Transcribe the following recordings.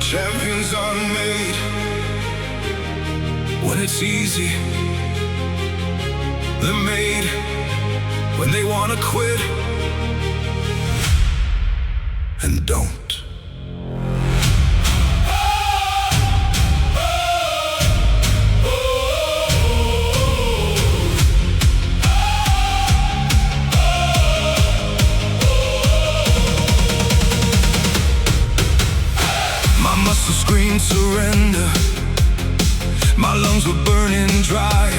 Champions are made when it's easy. They're made when they wanna quit and don't. My muscles screamed surrender. My lungs were burning dry.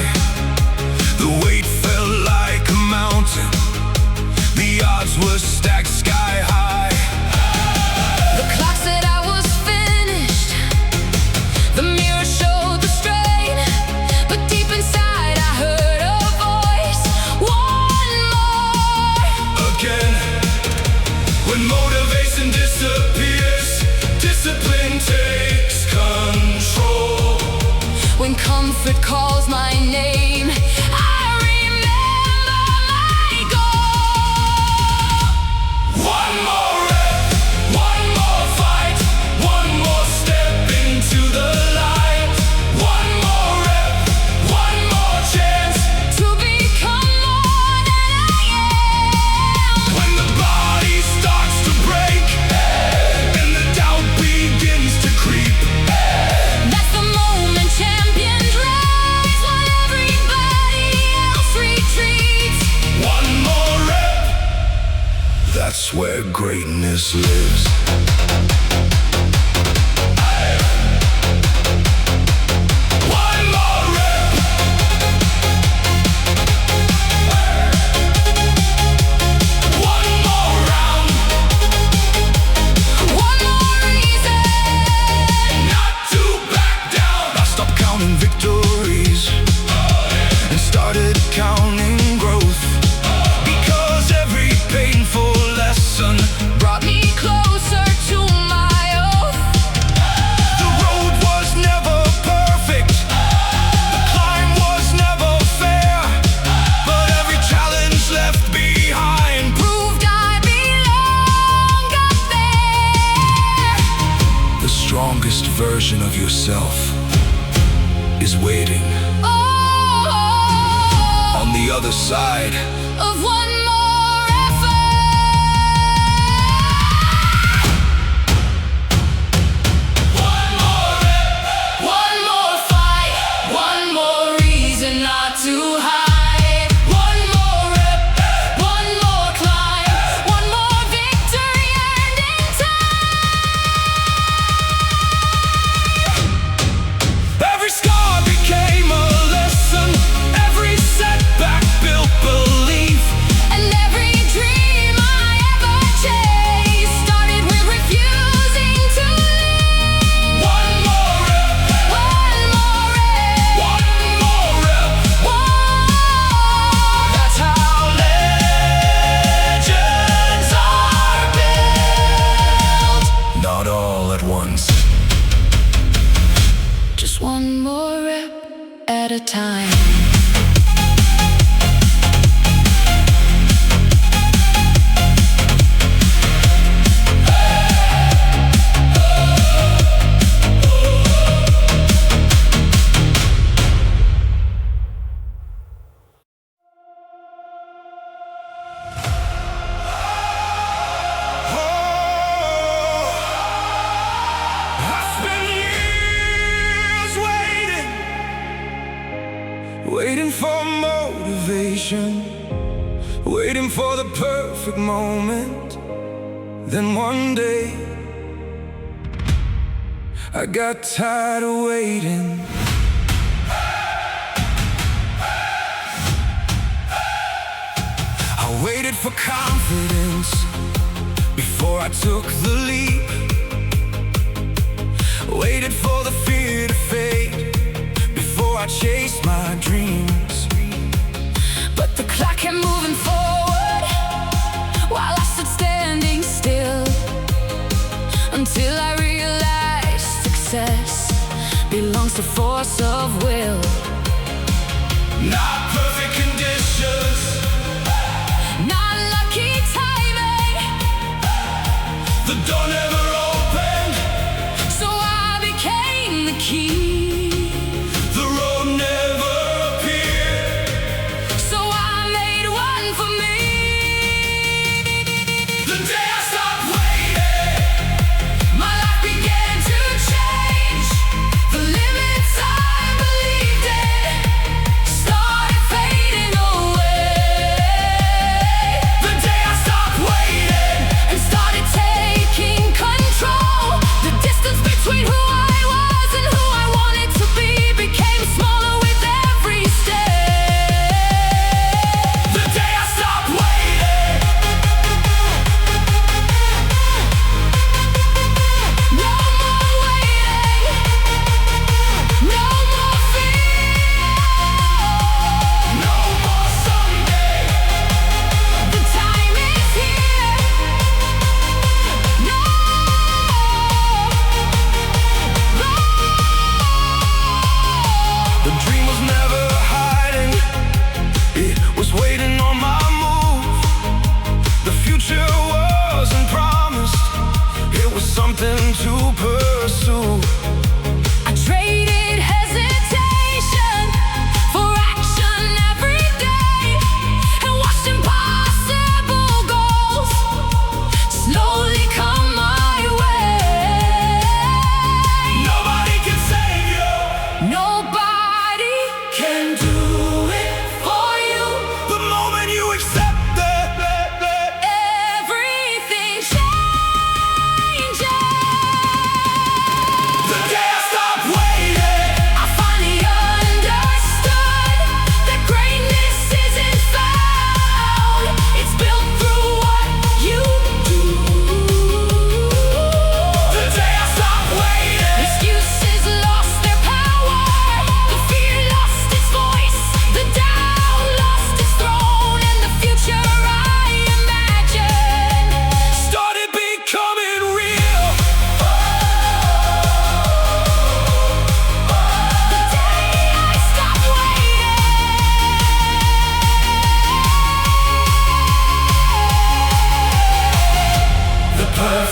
The weight felt like a mountain. The odds were stacked sky high. The clock said I was finished. The mirror showed the strain. But deep inside I heard a voice. One more. Again. When motivation disappears, discipline takes control. When comfort calls my name, I remember my goal. One more rep, one more fight, one more step into the light. One more rep, one more chance To become more than I am. when the body starts to break and the doubt begins to creep. That's the moment champions rise while everybody else retreats. One more rep, that's where greatness lives. One more rep, one more round, One more reason. not to back down. I stopped counting victories and started counting growth, because every painful lesson Brought me closer to my oath. the road was never perfect, the climb was never fair, but every challenge left behind Proved I belong up there. the strongest version of yourself is waiting Oh, on the other side. of one more effort. One more rep, One more fight. One more reason not to hide. One more rep. One more climb. One more victory earned in time. every scar became a lesson, every setback built belief. And every dream I ever chased started with refusing to leave. One more rep, One more rep. one more rep, One. that's how legends are built. Not all at once. Just one more rep at a time. I spent years waiting for motivation, waiting for the perfect moment. Then one day I got tired of waiting. I waited for confidence before I took the leap. Waited for the fear to fade before I chased my dreams. But the clock kept moving forward while I stood standing still, until I realized success belongs to force of will. Not perfect conditions, Not lucky timing. the door never opened. So I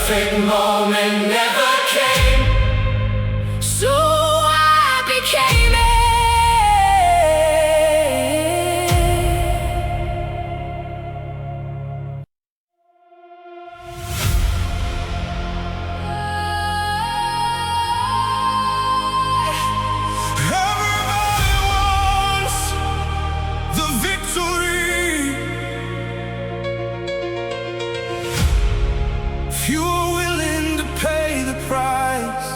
perfect moment never came, so I became it. everybody wants the victory. Few are willing to pay the price.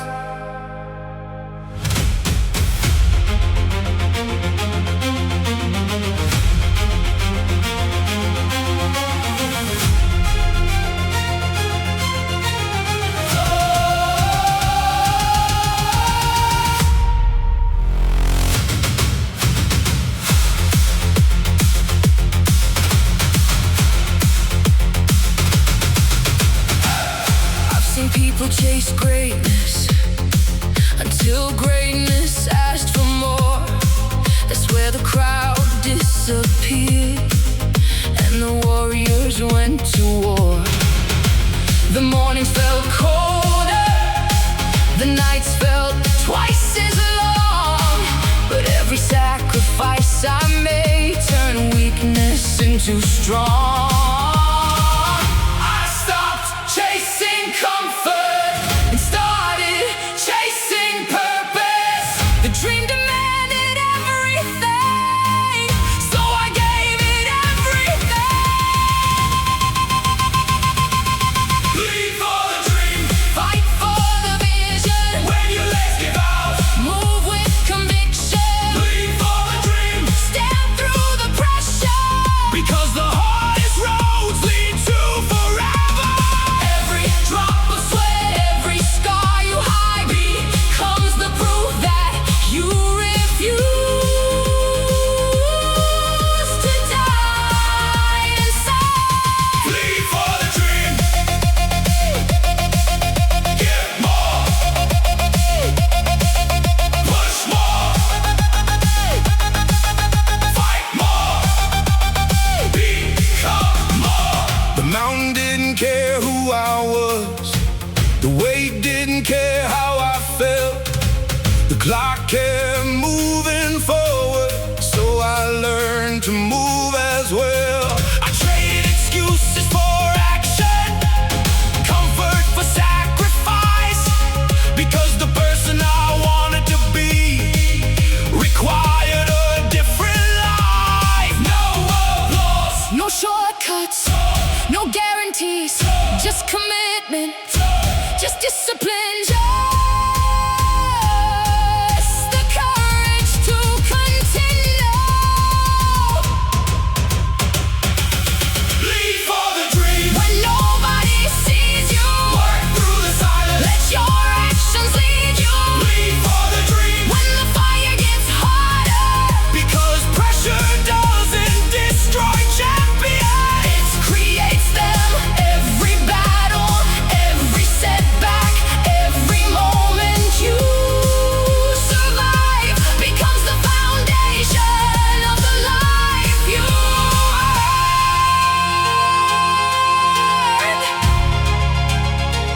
Seen people chase greatness until greatness asked for more. That's where the crowd disappeared and the warriors went to war. The mornings felt colder, the nights felt twice as long, but every sacrifice I made turned weakness into strong. Chasing comfort and started chasing purpose. The dream demanded everything, so I gave it everything. Bleed for the dream, Fight for the vision. when your legs give out. Move with conviction. Bleed for the dream, Stand through the pressure. because the hardest roads lead to forever. Every drop of sweat, every scar you hide becomes the proof that you refuse to die inside. Bleed for the dream, give more, push more, fight more, become more. The mountain didn't care who I was, the weight didn't care how I felt. The clock kept moving forward, so I learned to move as well. I traded excuses for action, comfort for sacrifice, because the person I wanted to be required a different life. No applause, No shortcuts, no guarantees, just commitment, just discipline, just the courage to continue. bleed for the dream, When nobody sees you, work through the silence. let your actions lead you. Bleed for the dream, When the fire gets hotter, because pressure doesn't destroy champions. it creates them. Every battle, every setback, every moment you survive becomes the foundation of the life you earned.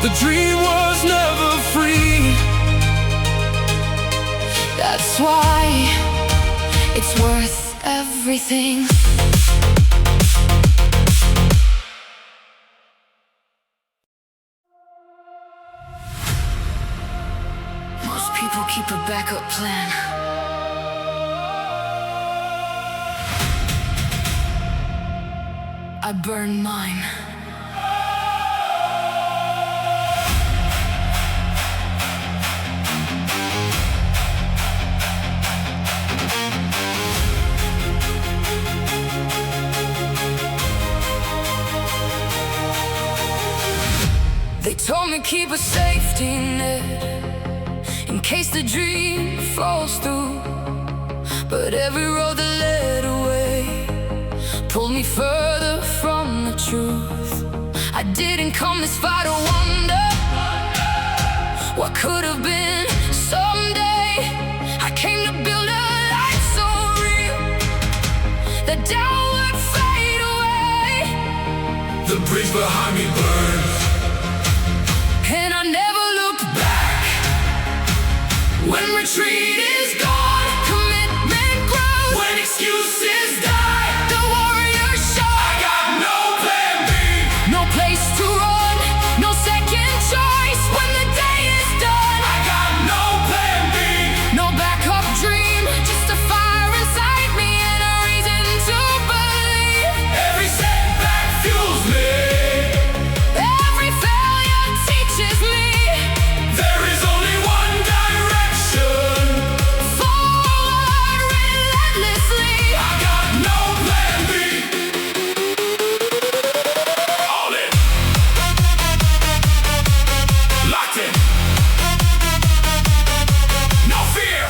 The dream was never free. That's why it's worth everything. Most people keep a backup plan. I burned mine. They told me keep a safety net in case the dream falls through. But every road that led away pulled me further from the truth. I didn't come this far to wonder what could have been someday. I came to build a life so real that doubt would fade away. The bridge behind me burns, and I never looked back. When retreat is gone, commitment grows. When excuses die, the warrior shows. I got no plan B, no place to run, no second choice when the day is done. I got no plan B, no backup dream, just a fire inside me and a reason to believe. Every setback fuels me, every failure teaches me. There is only one direction, forward relentlessly. I got no plan B. All in, locked in, no fear,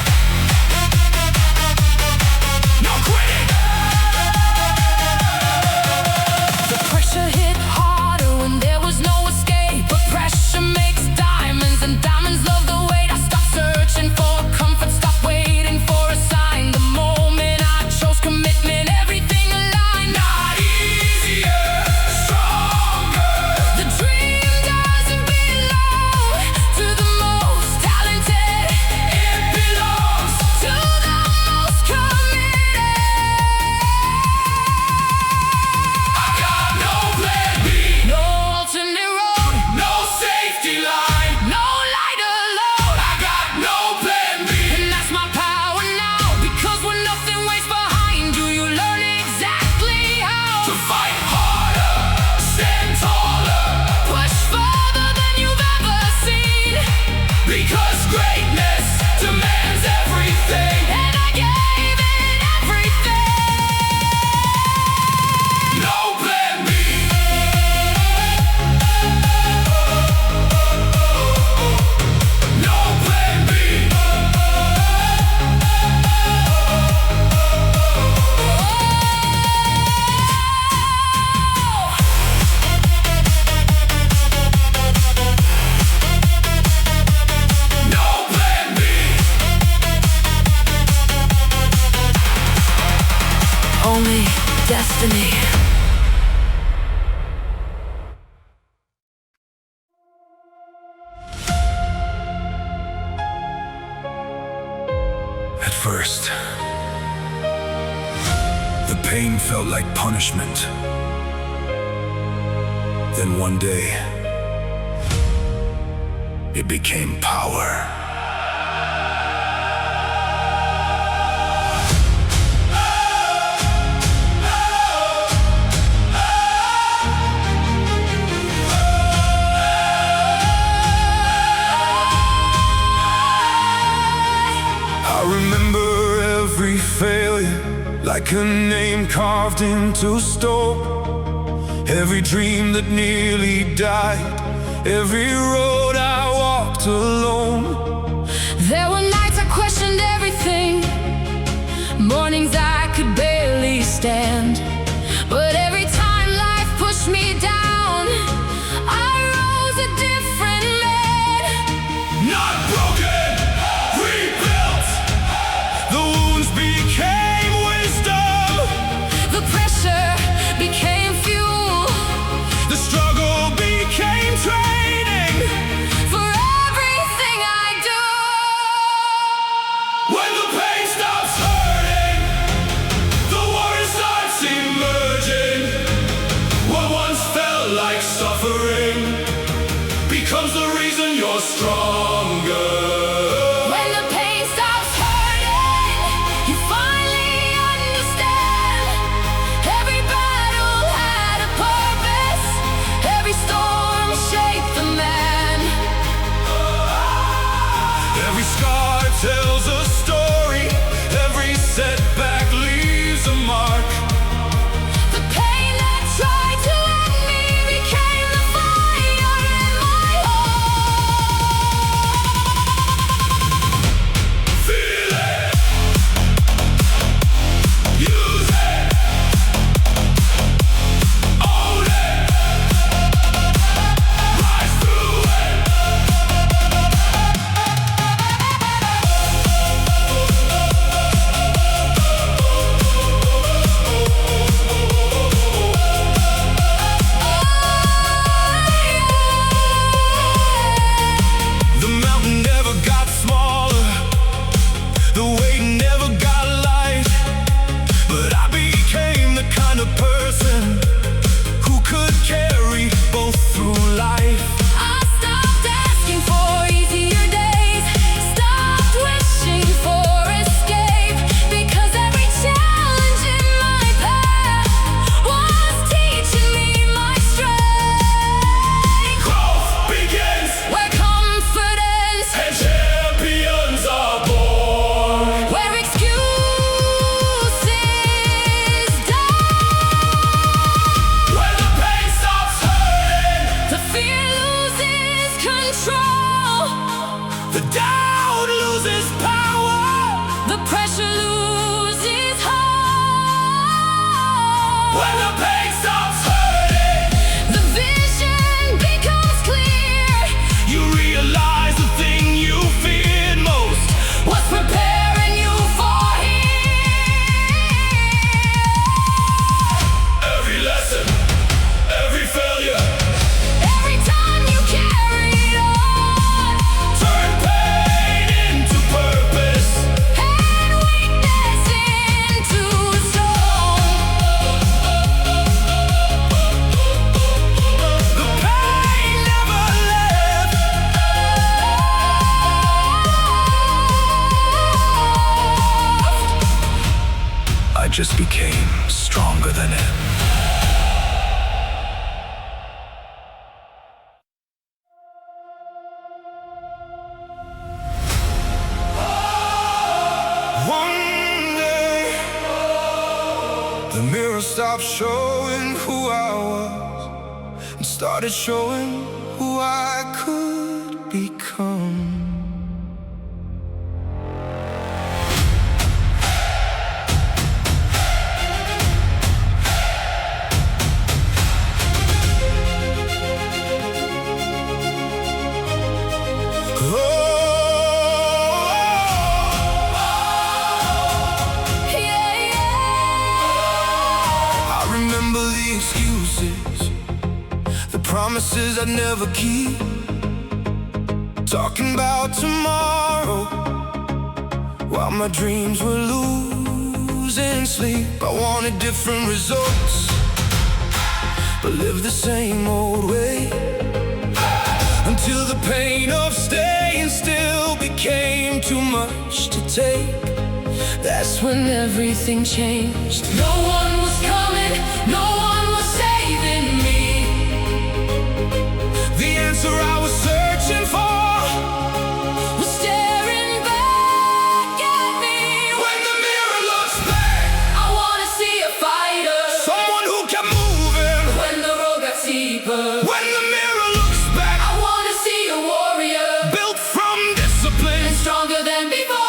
no quitting. The pressure hit harder when there was no escape. But pressure makes diamonds, and diamonds love the weight. I stopped searching for comfort, stopped waiting for a sign. The moment I chose commitment, everything aligned. Not easier, stronger. The dream doesn't belong to the most talented. It belongs to the most committed. I got no plan B, no alternate road, no safety line, no light alone. I got no plan B, and that's my power now. Because when nothing waits behind you, you learn exactly how to fight harder, stand taller, push further than you've ever seen. Because greatness demands everything, and I gave it everything. No plan B. No plan B. No plan B. Only destiny. At first, the pain felt like punishment. Then one day, it became power. I remember every failure like a name carved into stone. Every dream that nearly died, every road I walked alone. There were nights I questioned everything, mornings I could barely stand. But every time life pushed me down, I rose a different man. Not broken, rebuilt. The wounds became wisdom. The pressure became fuel, The struggle became training. for everything I do. When the pain stops hurting, the warrior starts emerging. What once felt like suffering becomes the reason you're stronger. When the pain stops hurting, you finally understand. Every battle had a purpose, every storm shaped the man. Every scar tells a story, every setback leaves a mark. The pain that tried to end me became the fire in my heart. just became stronger than ever. One day, the mirror stopped showing who I was and started showing who I could become. Excuses, the promises I'd never keep, talking about tomorrow while my dreams were losing sleep. I wanted different results, but lived the same old way, until the pain of staying still became too much to take. That's when everything changed. No one was coming, no one was saving me. The answer I was searching for was staring back at me. When the mirror looks back, I wanna see a fighter, someone who kept moving when the road got steeper. When the mirror looks back, I wanna see a warrior, built from discipline and stronger than before.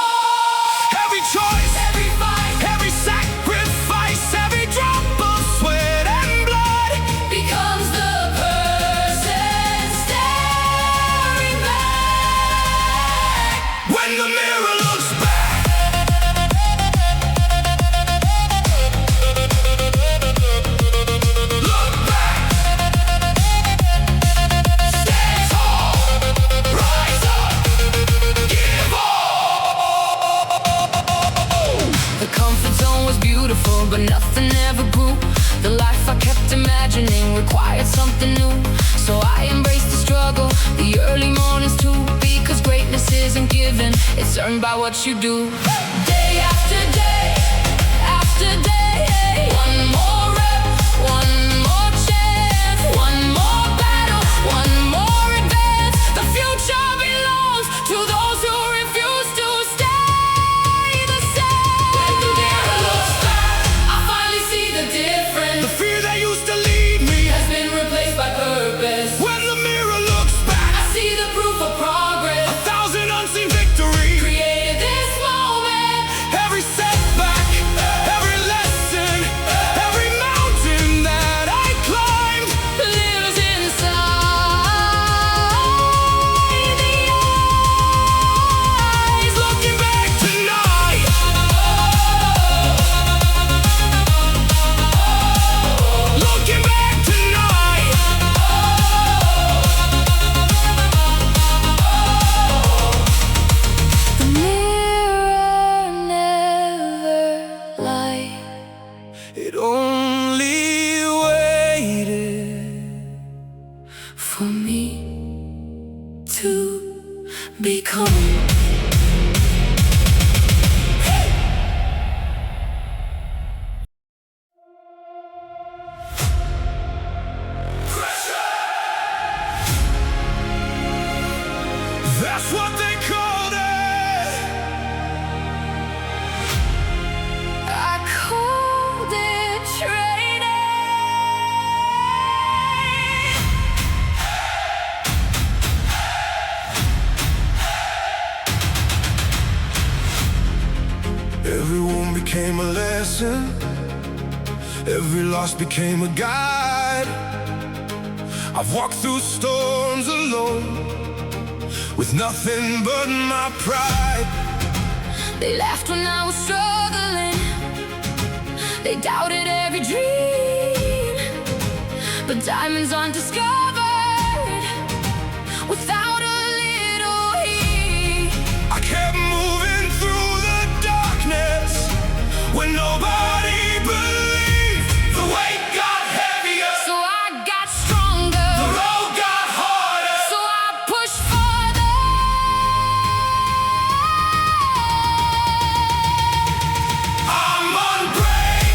Every choice, Every fight, every sacrifice, every drop of sweat and blood becomes the person staring back. when the mirror looks back. Look back, stand tall, rise up, give all. The comfort zone was beautiful, but nothing ever grew. The life I kept imagining required something new. So I embraced the struggle, the early mornings too. Because greatness isn't given, it's earned by what you do. Day after day, after day. One more rep, one more chance, one more battle, one more advance. The future belongs to those who refuse to stay the same. When the mirror looks back, I finally see the difference. The fear that used to lead me, Has been replaced by purpose. when the mirror looks back, I see the proof of progress. 1,000 unseen victories. Created this moment. Every setback, every lesson, every mountain that I climbed Lives inside the eyes. looking back tonight. Looking back tonight. The mirror never lied. It only waited For me to become. That's what they called it. I called it training. Every wound became a lesson, every loss became a guide. I've walked through storms alone, with nothing but my pride. They laughed when I was struggling. They doubted every dream. But diamonds aren't discovered without a little heat. I kept moving through the darkness when nobody believed. The weight got heavier, So I got stronger. the road got harder. So I pushed farther. I'm unbreakable.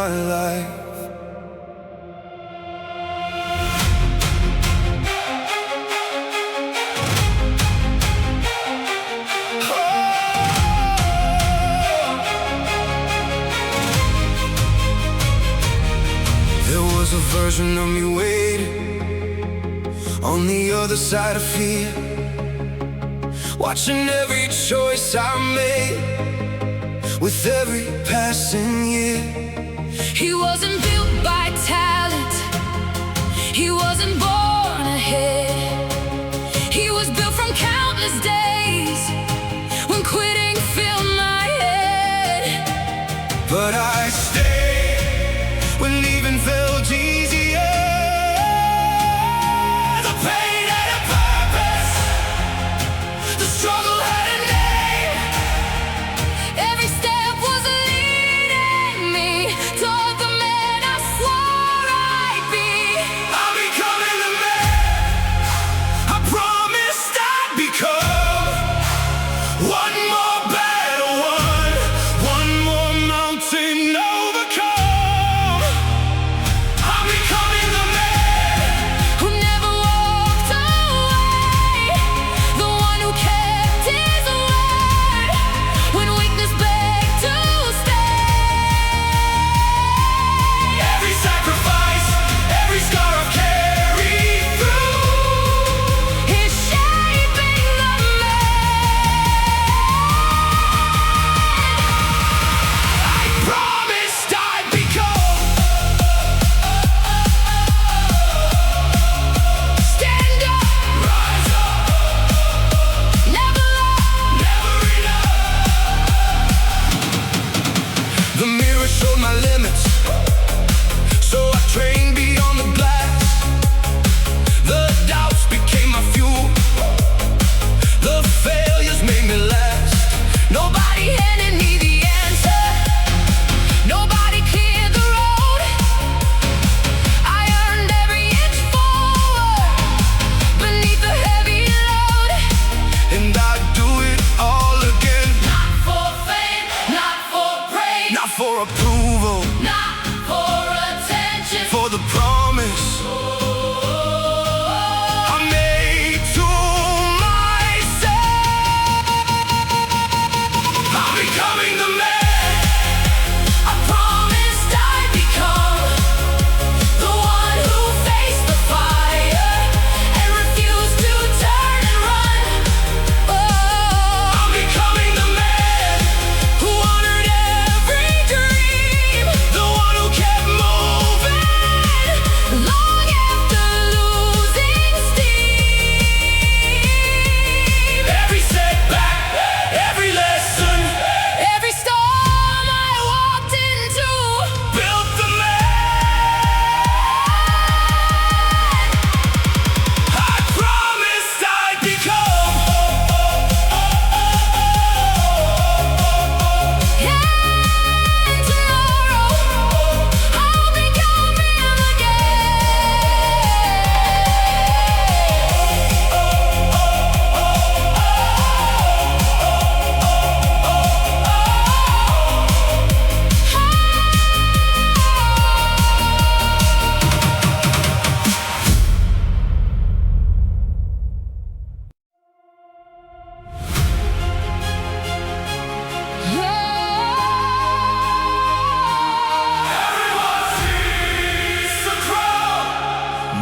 my life. There was a version of me waiting on the other side of fear, watching every choice I made with every passing year. He wasn't built by talent, he wasn't born ahead. He was built from countless days when quitting filled my head. But I stayed when leaving felt easier. The pain had a purpose, the struggle had a name. Every step was leading me toward the man I swore I'd be. I'm becoming the man I promised I'd become. One more battle won, one more mountain overcome. I'm becoming the man Who never walked away, the one who kept his word when weakness begged to stay. every sacrifice, every scar I've carried through. He's shaping the man I promised I'd become. Stand up, Rise up, never lost. never enough. The mirror showed my limits, so I trained beyond the glass. The doubts became my fuel, the failures made me last. Nobody handed me the answer, nobody cleared the road. I earned every inch forward beneath the heavy load. And I'd do it all again, Not for fame, not for praise, not for approval, not for attention. for the promise I made to myself. I'm becoming the man I promised I'd become, the one who faced the fire and refused to turn and run. Oh, I'm becoming the man who honored every dream, the one who kept moving. long after losing steam. Every setback, every lesson Every storm I walked into built the man I promised I'd become. and tomorrow I'll become him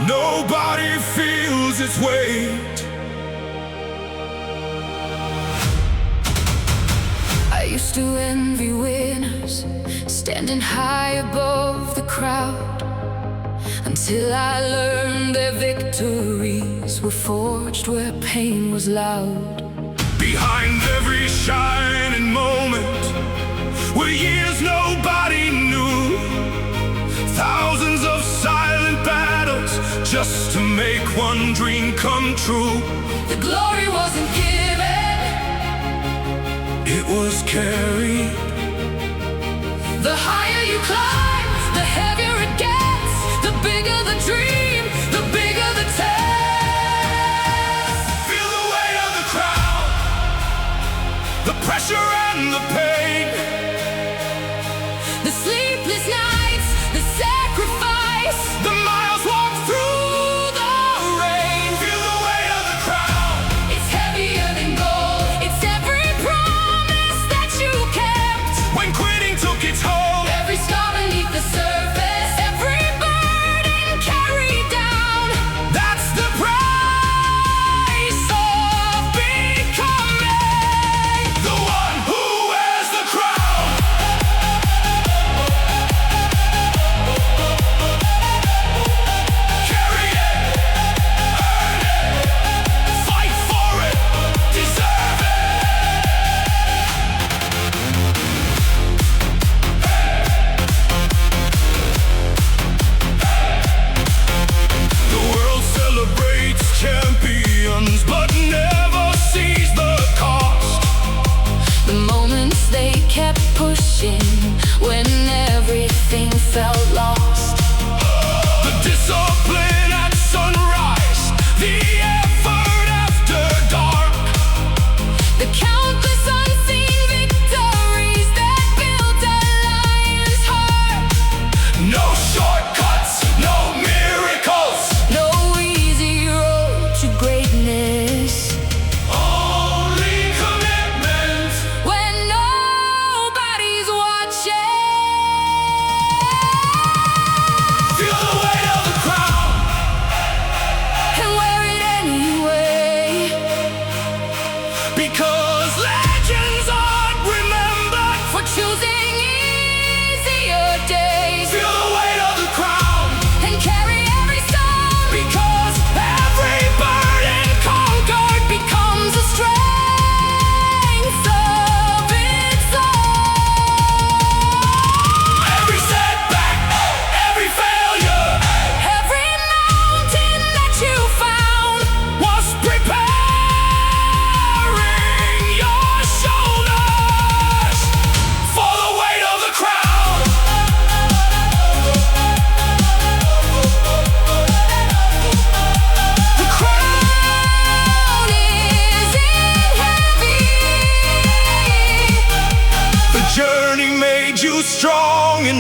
Nobody feels its weight. I used to envy winners, standing high above the crowd, until I learned their victories were forged where pain was loud. Behind every shining moment were years nobody knew, thousands of silent battles just to make one dream come true. The glory wasn't given, It was carried. the higher you climb, the heavier it gets. The bigger the dream, the bigger the test. Feel the weight of the crowd, the pressure and the pain. The sleepless nights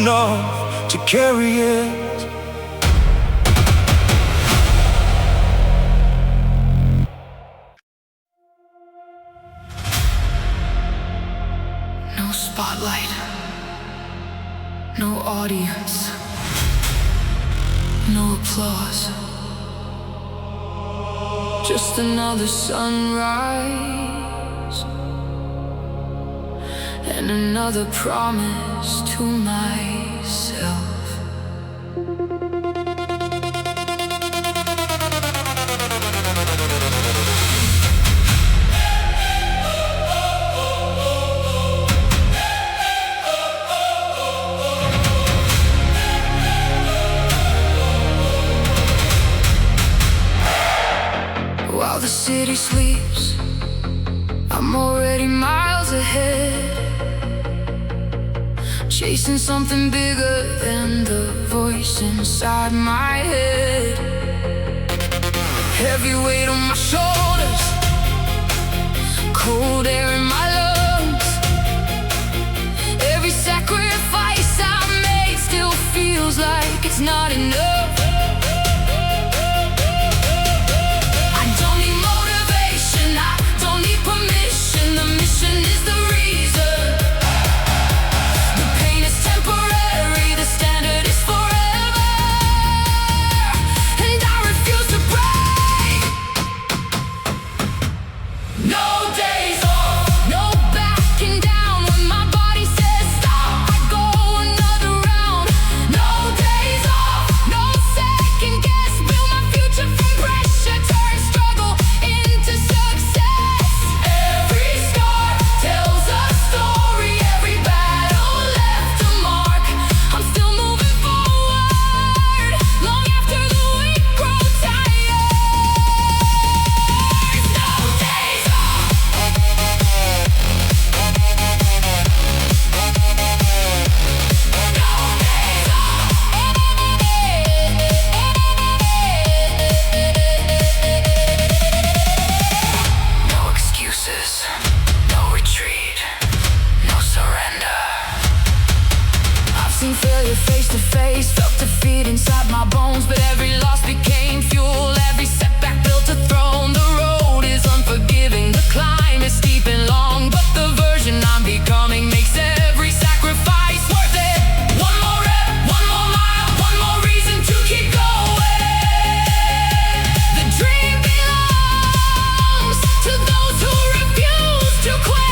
enough to carry it. No spotlight, no audience, no applause. Just another sunrise and another promise to myself. While the city sleeps, I'm already miles ahead, chasing something bigger than the voice inside my head. Heavy weight on my shoulders, cold air in my lungs. Every sacrifice I've made still feels like it's not enough. Failure face to face, felt defeat inside my bones, but every loss became fuel. Every setback built a throne. The road is unforgiving, the climb is steep and long, but the version I'm becoming makes every sacrifice worth it. One more rep, one more mile, one more reason to keep going. The dream belongs to those who refuse to quit.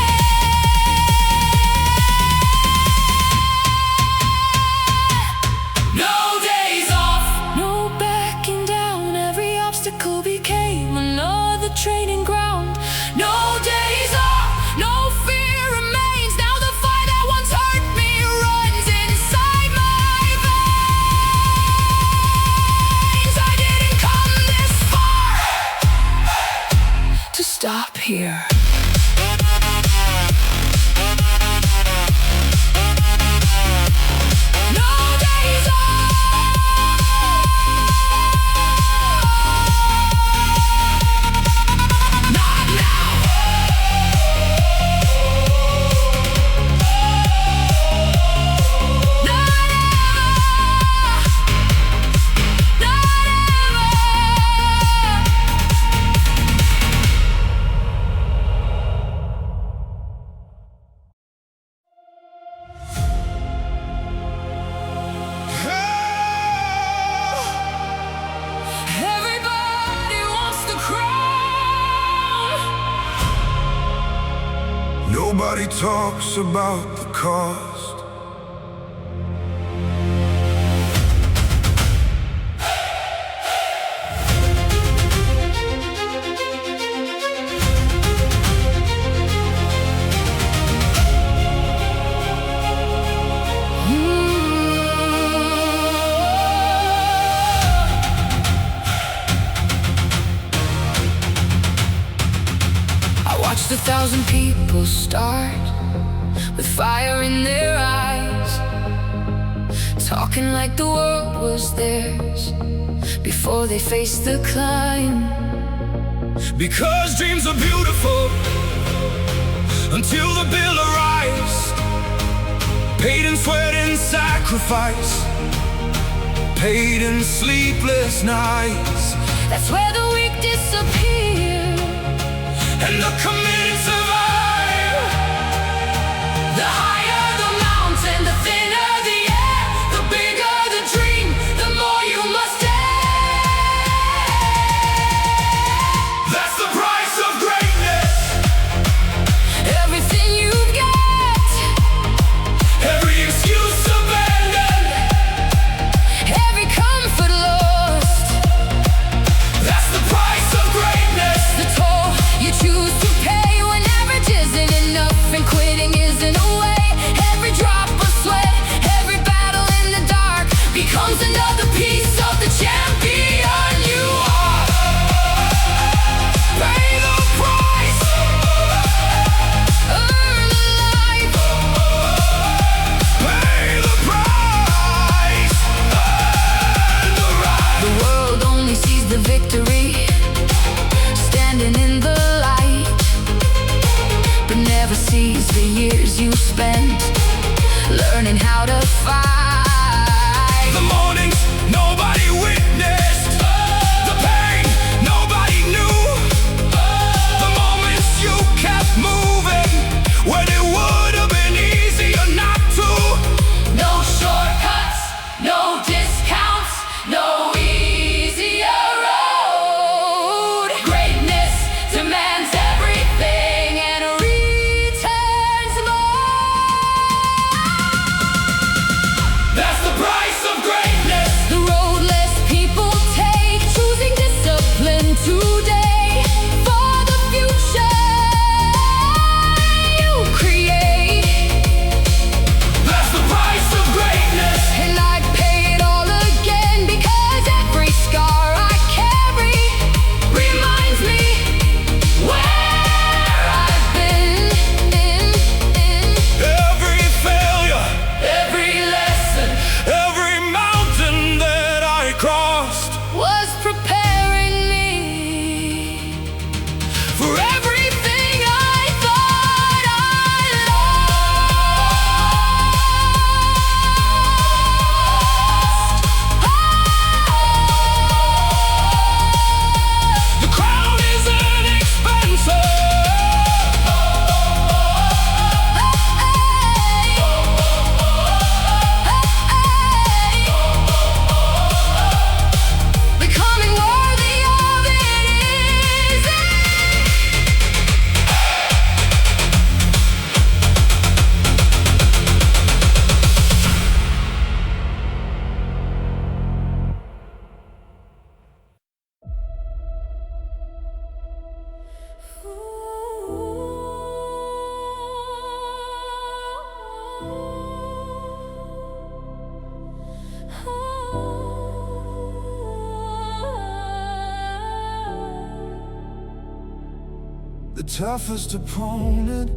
Training ground, no days off, no fear remains. Now the fire that once hurt me runs inside my veins. I didn't come this far to stop here. Nobody talks about the cost. Watched 1,000 people start with fire in their eyes, talking like the world was theirs before they faced the climb. Because dreams are beautiful until the bill arrives. Paid in sweat and sacrifice, paid in sleepless nights. That's where the weak disappear And the committed survive. The higher the mountain, the thinner the air, the bigger the dream, the more you must dare. That's the price of greatness. Everything you've got, Every excuse abandoned. every comfort lost. That's the price of greatness. The toll you choose to pay when average isn't enough and quitting isn't a way. Every drop of sweat, every battle in the dark becomes another piece of the champion you are. Pay the price. Earn the life. Pay the price. Earn the right. The world only sees the victory, standing in the light, but never sees the years you spent learning how to fight. The mornings nobody witnessed, the pain nobody knew, the moments you kept moving when it would have been easier not to. No shortcuts, no discounts, no easier road. Greatness demands everything and returns more. That's the price of greatness. The road less people take, choosing discipline today for the future you create. That's the price of greatness. And I'd pay it all again, because every scar I carry reminds me where I've been. Every failure, Every lesson every mountain that I crossed, was preparing me for everything I thought I lost. the crown isn't expensive. Becoming worthy of it is. The toughest opponent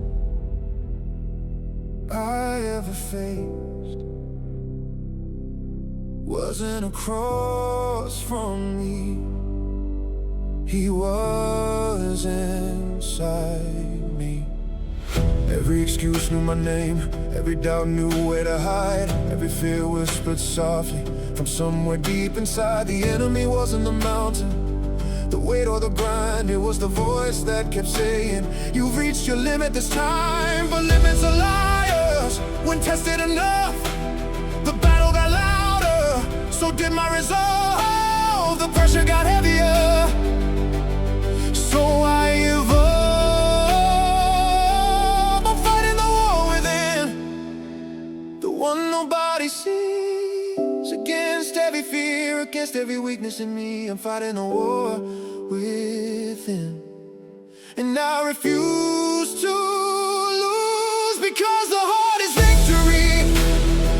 I ever faced wasn't across from me. He was inside me. Every excuse knew my name, every doubt knew where to hide, every fear whispered softly from somewhere deep inside. The enemy wasn't the mountain, the weight or the grind, it was the voice that kept saying, you've reached your limit this time. But limits are liars. When tested enough, the battle got louder. So did my resolve. The pressure got heavier. So I evolved. I'm fighting the war within, the one nobody sees. Against every fear, against every weakness in me, I'm fighting a war within. And I refuse to lose, because the hardest victory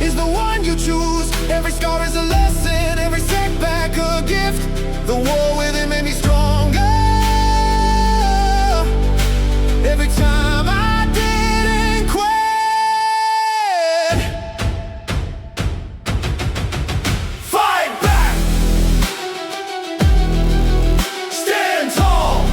is the one you choose. Every scar is a lesson, every setback a gift. The war within made me stronger. Every time I didn't quit. Fight back. Stand tall.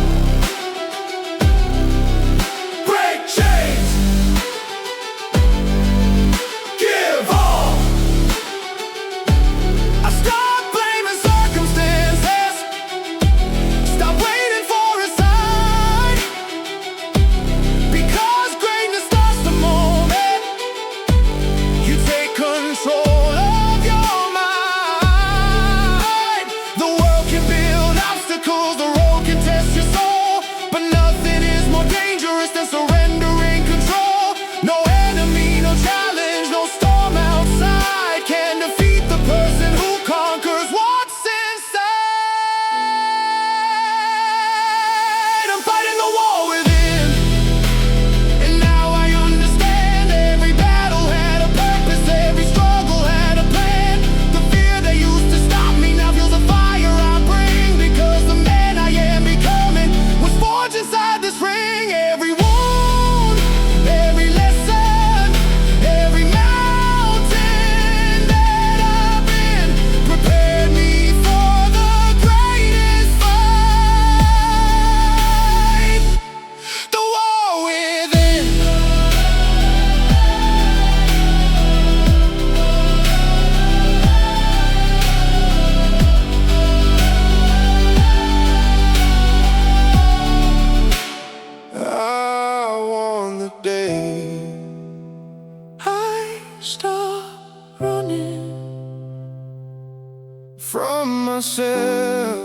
from myself.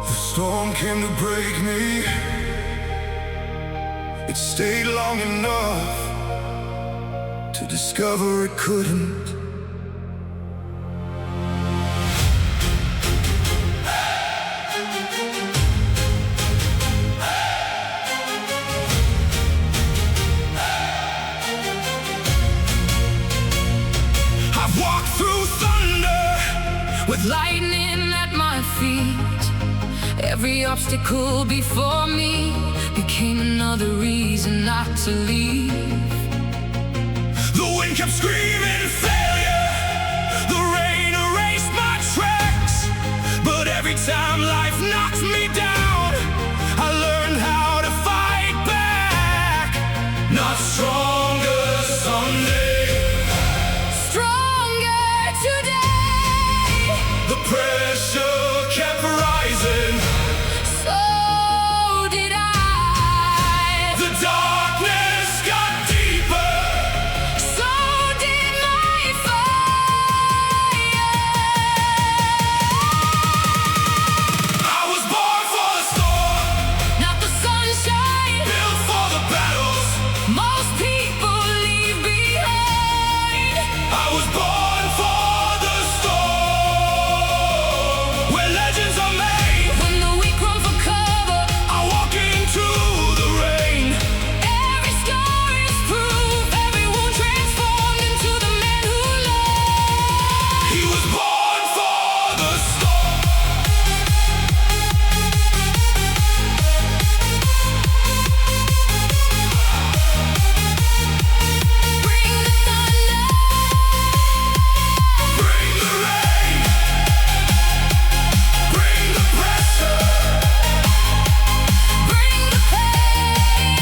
The storm came to break me. It stayed long enough to discover it couldn't. I've walked through thunder With lightning at my feet, every obstacle before me became another reason not to leave. The wind kept screaming failure, the rain erased my tracks, but every time life knocked me down, I learned how to fight back. Not stronger someday, Stronger today. the pressure kept rising. So did I. The darkness got deeper. So did my fire. I was born for the storm, Not the sunshine built for the battles. most people leave behind. I was born for the storm, where legends are made. When the weak run for cover, I walk into the rain. every scar is proof, every wound transformed into the man who loved. He was born for the storm. Bring the thunder, Bring the rain, bring the pressure. bring the pain.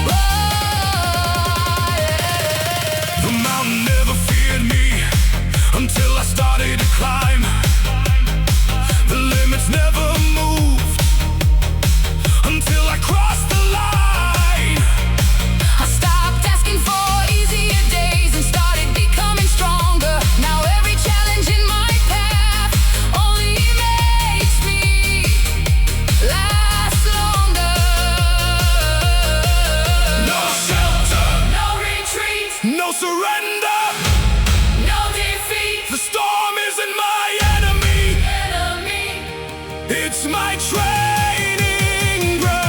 Oh, yeah. The mountain never feared me until I started to climb. The limits never moved until I crossed the line. I stopped asking for easier days and started becoming stronger. Now every challenge in my path only makes me last longer. No shelter, No retreat, no surrender. no defeat. The storm isn't my enemy, Enemy, it's my training ground.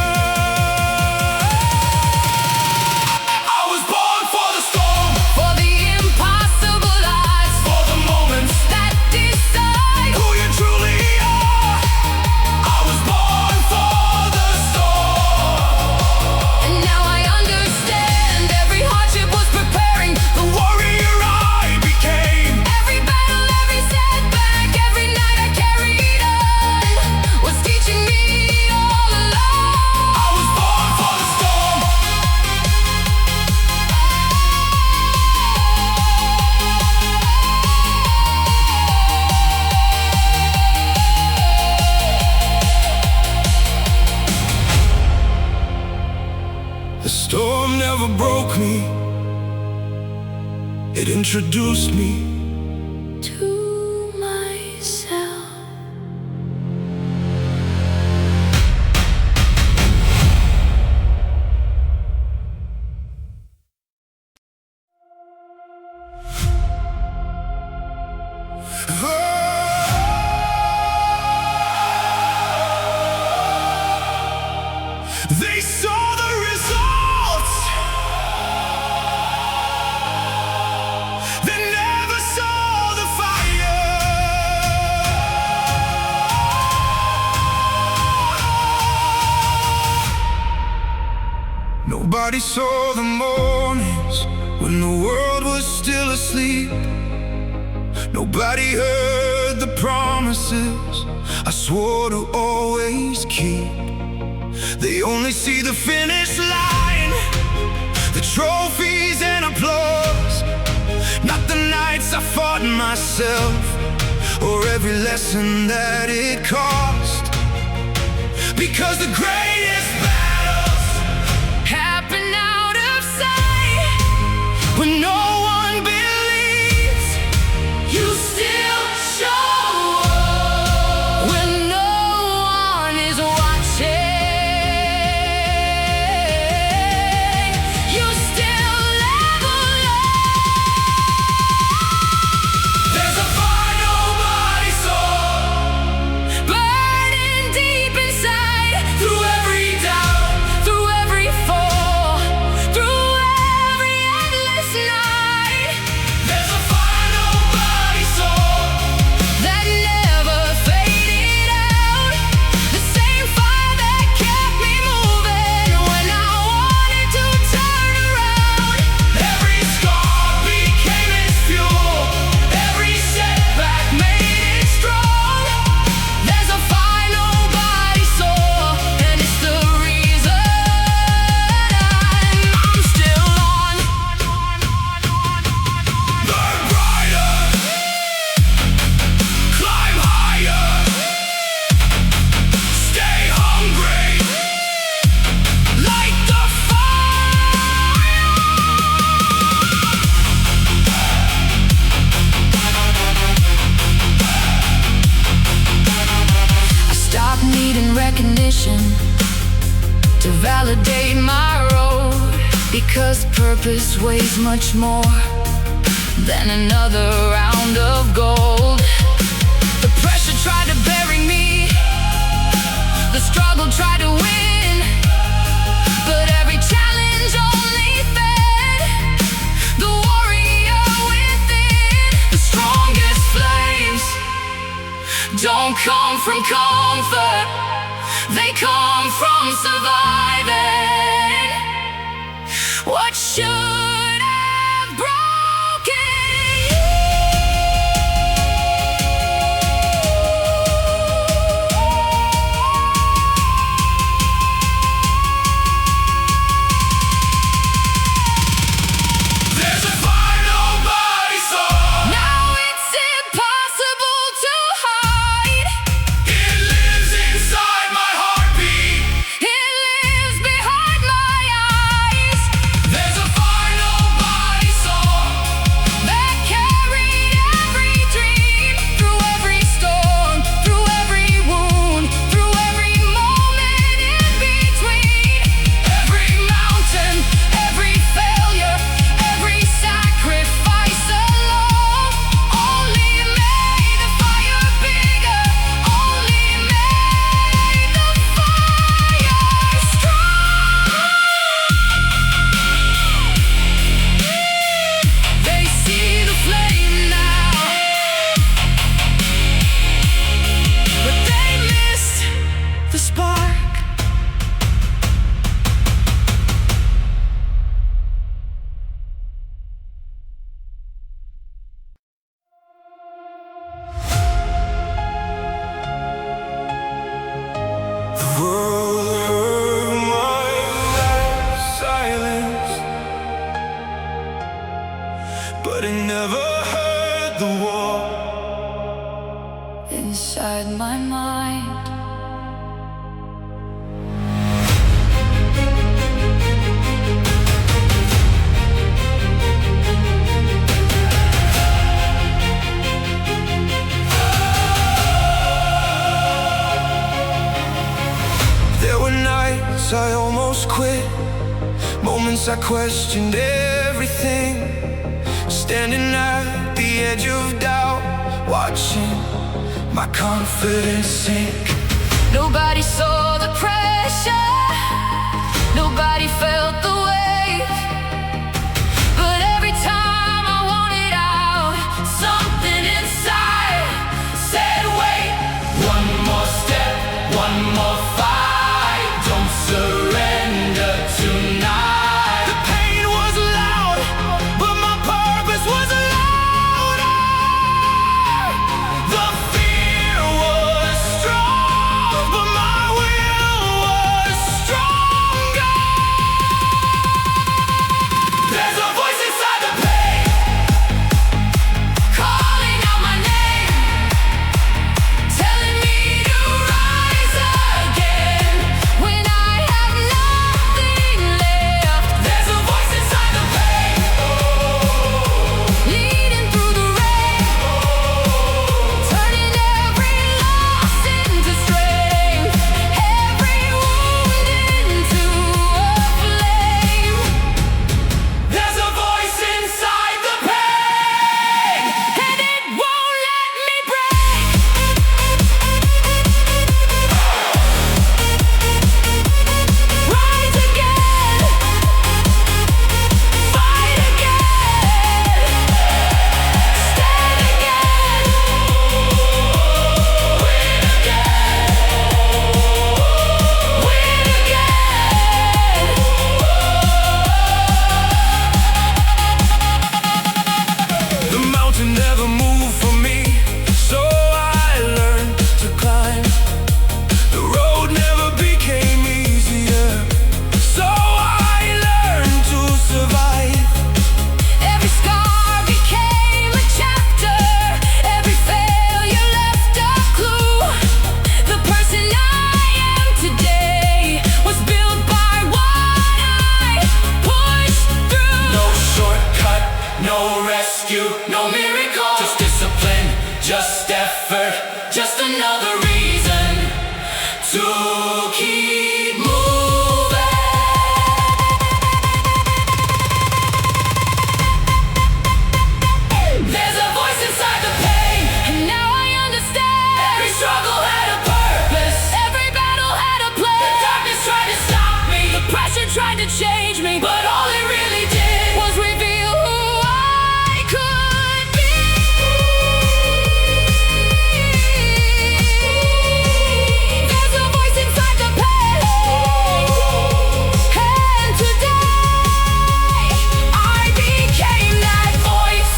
I was born for the storm, for the impossible odds for the moments that decide. who you truly are. I was born for the storm. And now I understand every hardship was preparing. The warrior I became. Every battle, every setback, every night I carried on was teaching me all along. I was born for the storm. The storm never broke me, it introduced me. To myself. They saw the results, they never saw the fire. Nobody saw the mornings when the world was still asleep. Nobody heard the promises I swore to always keep. They only see the finish line, the trophies and applause, not the nights I fought myself or every lesson that it cost. Because the greatest battles happen out of sight. When no one believes, you still show up. When no one is watching, you still level up. there's a fire nobody saw, Burning deep inside, through every doubt, through every fall, through every endless night. there's a fire nobody saw, That never faded out. The same fire that kept me moving when I wanted to turn around. every scar became its fuel, every setback made it strong. There's a fire nobody saw, and it's the reason I'm still on. Burn brighter, climb higher, stay hungry, light the fire. I stopped needing recognition to validate my road, because purpose weighs much more than another round of gold. The pressure tried to bury me, the struggle tried to win, but every challenge only fed the warrior within. The strongest flames don't come from comfort, they come from surviving what should have broken you. There's a fire nobody saw, Now it's impossible to hide. it lives inside my heartbeat. It lives behind my eyes. There's a fire nobody saw, That carried every dream, through every storm, through every wound, through every moment in between. every Mountain, every failure, every sacrifice alone only made the fire bigger, only made the fire strong. They see the flame now, but they missed the spark. the world heard my last silence, but it never heard the war. Inside my mind, There were nights I almost quit, moments I questioned everything, standing at the edge of doubt, watching my confidence sink. nobody saw the pressure, nobody felt the weight, but every time I wanted out, something inside said wait. One more step, one more fight, don't surrender tonight. The pain was loud, but my purpose was louder. The fear was strong, but my will was stronger. effort, just another reason to keep moving. There's a voice inside the pain, And now I understand. every struggle had a purpose. Every battle had a plan. The darkness tried to stop me, The pressure tried to change me, but all it really did was reveal who I could be. There's a voice inside the pain, and today I became that voice.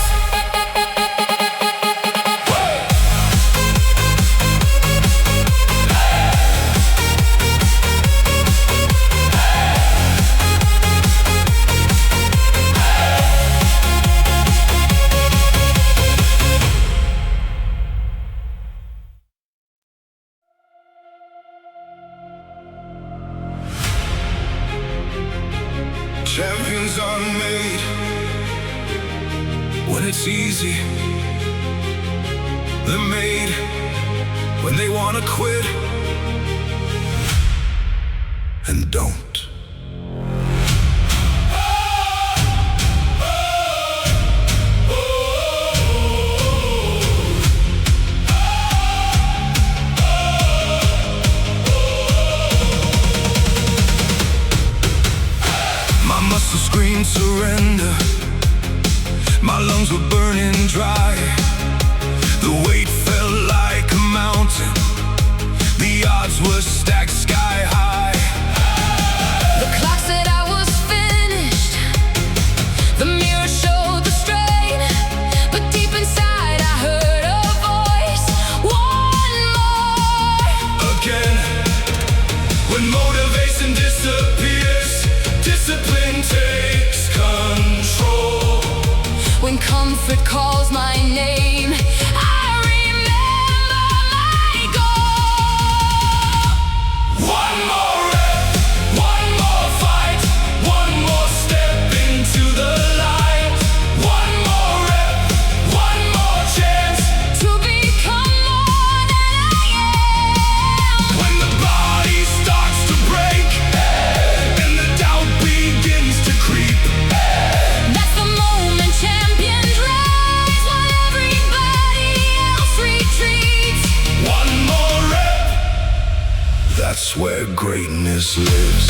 Champions are made when it's easy. They're made when they wanna quit and don't. My muscles screamed surrender. My lungs were burning dry. The weight felt like a mountain. The odds were stacked sky high. The clock said I was finished. The mirror showed the strain. But deep inside I heard a voice. One more. Again, when motivation disappears, discipline takes control. When comfort calls my name, I remember my goal. One more rep, one more fight, one more step into the light. One more rep, one more chance. To become more than I am. When the body starts to break and the doubt begins to creep, That's the moment champions rise while everybody else retreats. one more rep, that's where greatness lives.